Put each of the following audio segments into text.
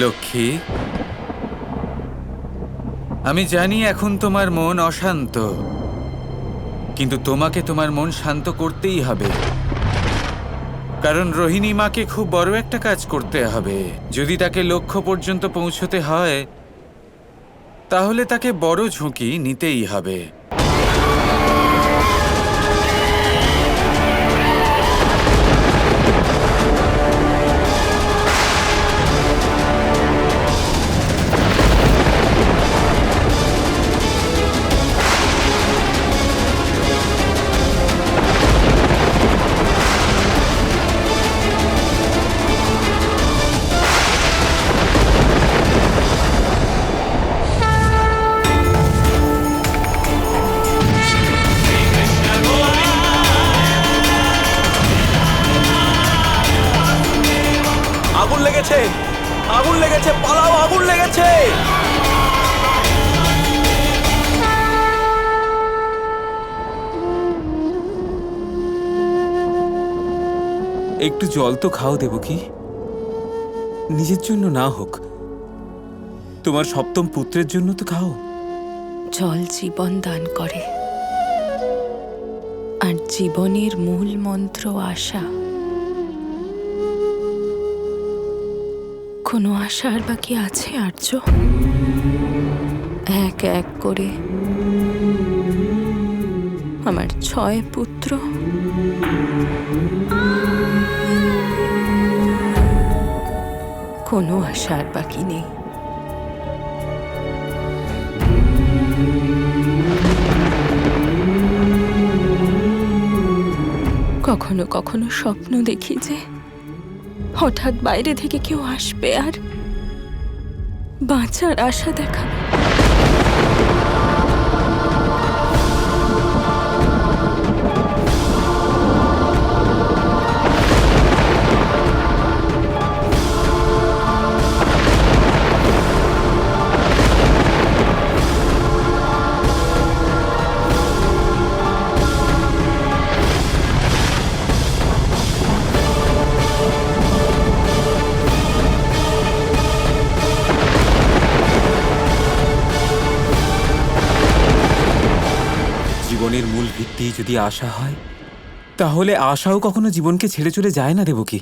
লক্ষ্মী, আমি জানি এখন তোমার মন অশান্ত, কিন্তু তোমাকে তোমার মন শান্ত করতেই হবে। কারণ রোহিণী মাকে খুব বড় একটা কাজ করতে হবে। যদি তাকে লক্ষ্য পর্যন্ত পৌঁছতে হয়, তাহলে তাকে বড় ঝুঁকি নিতেই হবে। আগুন লেগেছে, আগুন লেগেছে, পালাও, আগুন লেগেছে। একটু জল তো খাও দেবকী, নিজের জন্য না হোক, তোমার সপ্তম পুত্রের জন্য তো খাও। জল জীবন দান করে, আর জীবনের মূল মন্ত্র আশা। কোনো আশা আর বাকি আছে আর্য? এক এক করে আমার 6 পুত্র কোনো আশা আর বাকি নেই। কখনো কখনো স্বপ্ন দেখি যে হঠাৎ বাইরে থেকে কেউ আসবে আর বাঁচার আশা দেখাবে। জীবনের মূল ভিত্তি যদি আশা হয়, তাহলে আশাও কখনো জীবনকে ছেড়ে চলে যায় না দেবকী।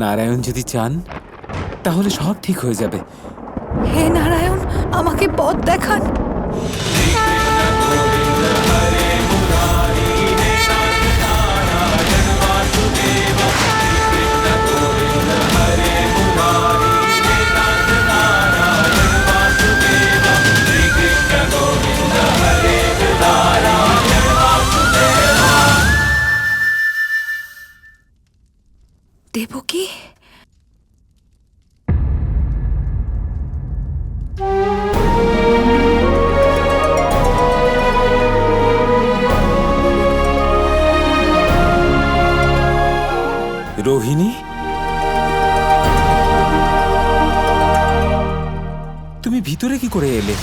নারায়ণ যদি চান, তাহলে সব ঠিক হয়ে যাবে। হে নারায়ণ, আমাকে পথ দেখান। দেবকী, রোহিণী, তুমি ভিতরে কি করে এলে?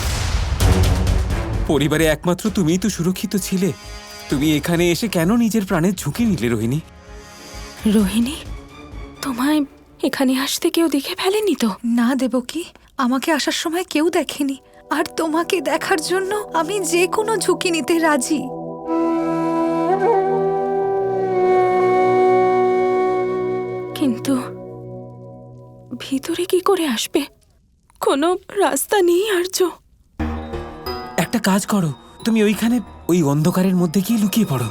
পরিবারে একমাত্র তুমিই তো সুরক্ষিত ছিলে। তুমি এখানে এসে কেন নিজের প্রাণের ঝুঁকি নিলে রোহিণী? রোহিণী, তোমায় এখানে আসতে কেউ দেখে ফেলেনি তো? না দেবকী, আমাকে আসার সময় কেউ দেখেনি। আর তোমাকে দেখার জন্য আমি যে কোনো ঝুঁকি নিতে রাজি। কিন্তু ভিতরে কি করে আসবে? কোনো রাস্তা নেই আর্য। একটা কাজ করো, তুমি ওইখানে ওই অন্ধকারের মধ্যে গিয়ে লুকিয়ে পড়ো।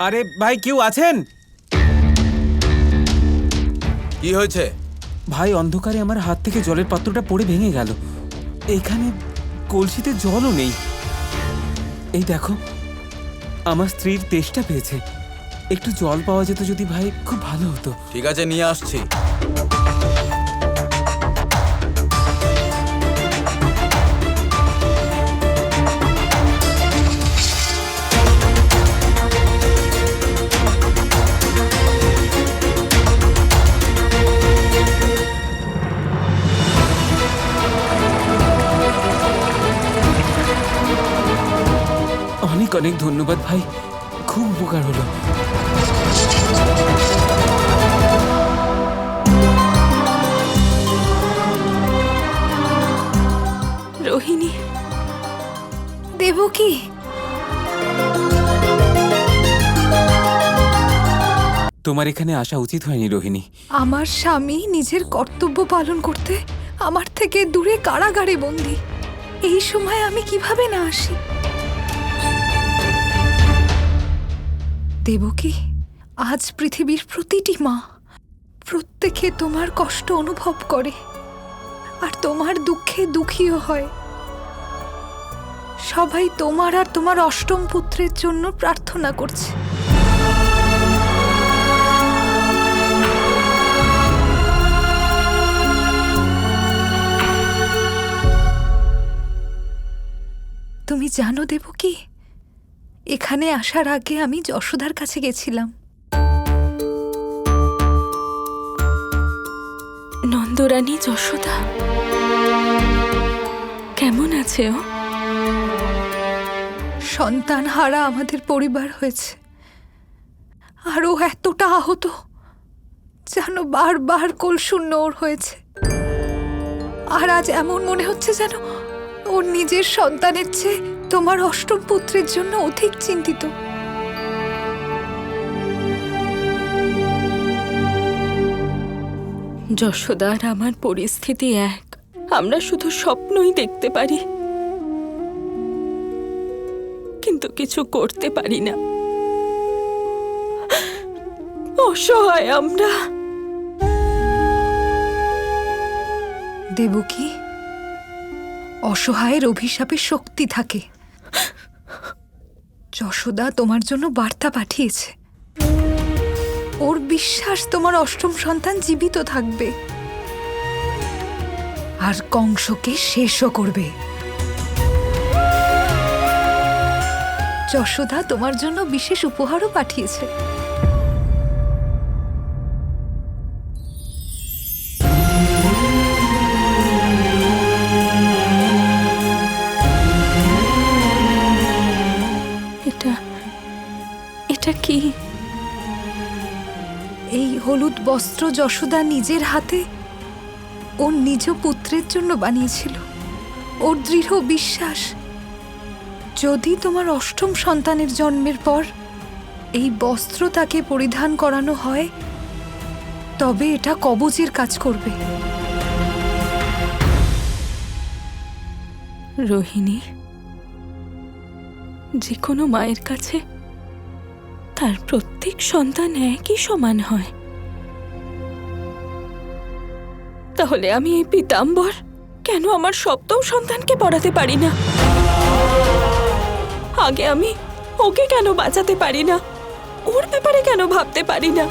আরে ভাই, কেউ আছেন? কি হয়েছে? ভাই, অন্ধকারে আমার হাত থেকে জলের পাত্রটা পড়ে ভেঙে গেল। এখানে কলসিতে জলও নেই। এই দেখো, আমার স্ত্রীর তেষ্টা পেয়েছে। একটু জল পাওয়া যেত যদি ভাই, খুব ভালো হতো। ঠিক আছে, নিয়ে আসছি। ধন্যবাদ ভাই, খুব উপকার হলো। রোহিণী, দেবকী, তোমার এখানে আসা উচিত হয়নি রোহিণী। আমার স্বামী নিজের কর্তব্য পালন করতে আমার থেকে দূরে কারাগারে বন্দি। এই সময় আমি কিভাবে না আসি? দেবকী, আজ পৃথিবীর প্রতিটি মা প্রত্যেকে তোমার কষ্ট অনুভব করে আর তোমার দুঃখে দুঃখীও হয়। সবাই তোমার আর তোমার অষ্টম পুত্রের জন্য প্রার্থনা করছে। তুমি জানো দেবকী, এখানে আসার আগে আমি যশোদার কাছে গেছিলাম। নন্দরানী যশোদা কেমন আছে ও? সন্তান হারা আমাদের পরিবার হয়েছে, আর ও এতটা আহত যেন বারবার কোলশূন্য ওর হয়েছে। আর আজ এমন মনে হচ্ছে যেন ওর নিজের সন্তানের চেয়ে তোমার অষ্টম পুত্রের জন্য অধিক চিন্তিত। যশোদা আর আমার পরিস্থিতি এক। আমরা শুধু স্বপ্নই দেখতে পারি, কিন্তু কিছু করতে পারি না। অসহায় আমরা। দেবকী, অসহায়ের অভিশাপে শক্তি থাকে। যশোদা তোমার জন্য বার্তা পাঠিয়েছে। ওর বিশ্বাস তোমার অষ্টম সন্তান জীবিত থাকবে আর কংসকে শেষও করবে। যশোদা তোমার জন্য বিশেষ উপহারও পাঠিয়েছে। এটা কি? এই হলুদ বস্ত্র যশোদা নিজের হাতে ওর নিজ পুত্রের জন্য বানিয়েছিল। ওর দৃঢ় বিশ্বাস, যদি তোমার অষ্টম সন্তানের জন্মের পর এই বস্ত্র তাকে পরিধান করানো হয়, তবে এটা কবচের কাজ করবে। রোহিণী, যে কোনো মায়ের কাছে তার প্রত্যেক সন্তান একই সমান হয়। তাহলে আমি এই পীতাম্বর কেন আমার সপ্তম সন্তানকে পড়াতে পারি না? আগে আমি ওকে কেন বাঁচাতে পারি না? ওর ব্যাপারে কেন ভাবতে পারি না?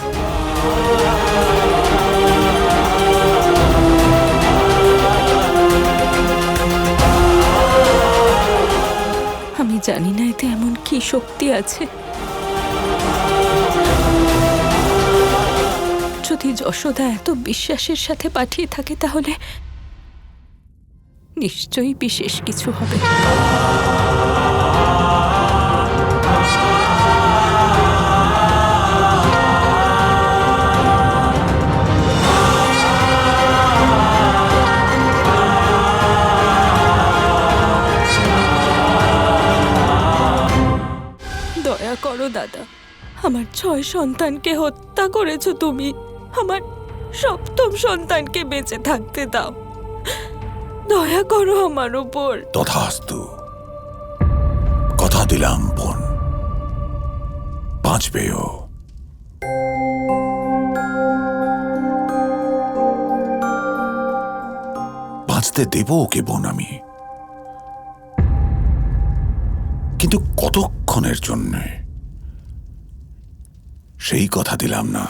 আমি জানি না এতে এমন কি শক্তি আছে। যদি যশোদা এত বিশ্বাসের সাথে পাঠিয়ে থাকে, তাহলে নিশ্চয়ই বিশেষ কিছু হবে। দয়া করো দাদা, আমার 6 সন্তানকে হত্যা করেছো তুমি। আমার সপ্তম সন্তানকে বেঁচে থাকতে দাও। দয়া করো আমার উপর। তথাস্তু, কথা দিলাম বোন, বাঁচবেও। বাঁচতে দেব ওকে বোন আমি, কিন্তু কতক্ষণের জন্য সেই কথা দিলাম না।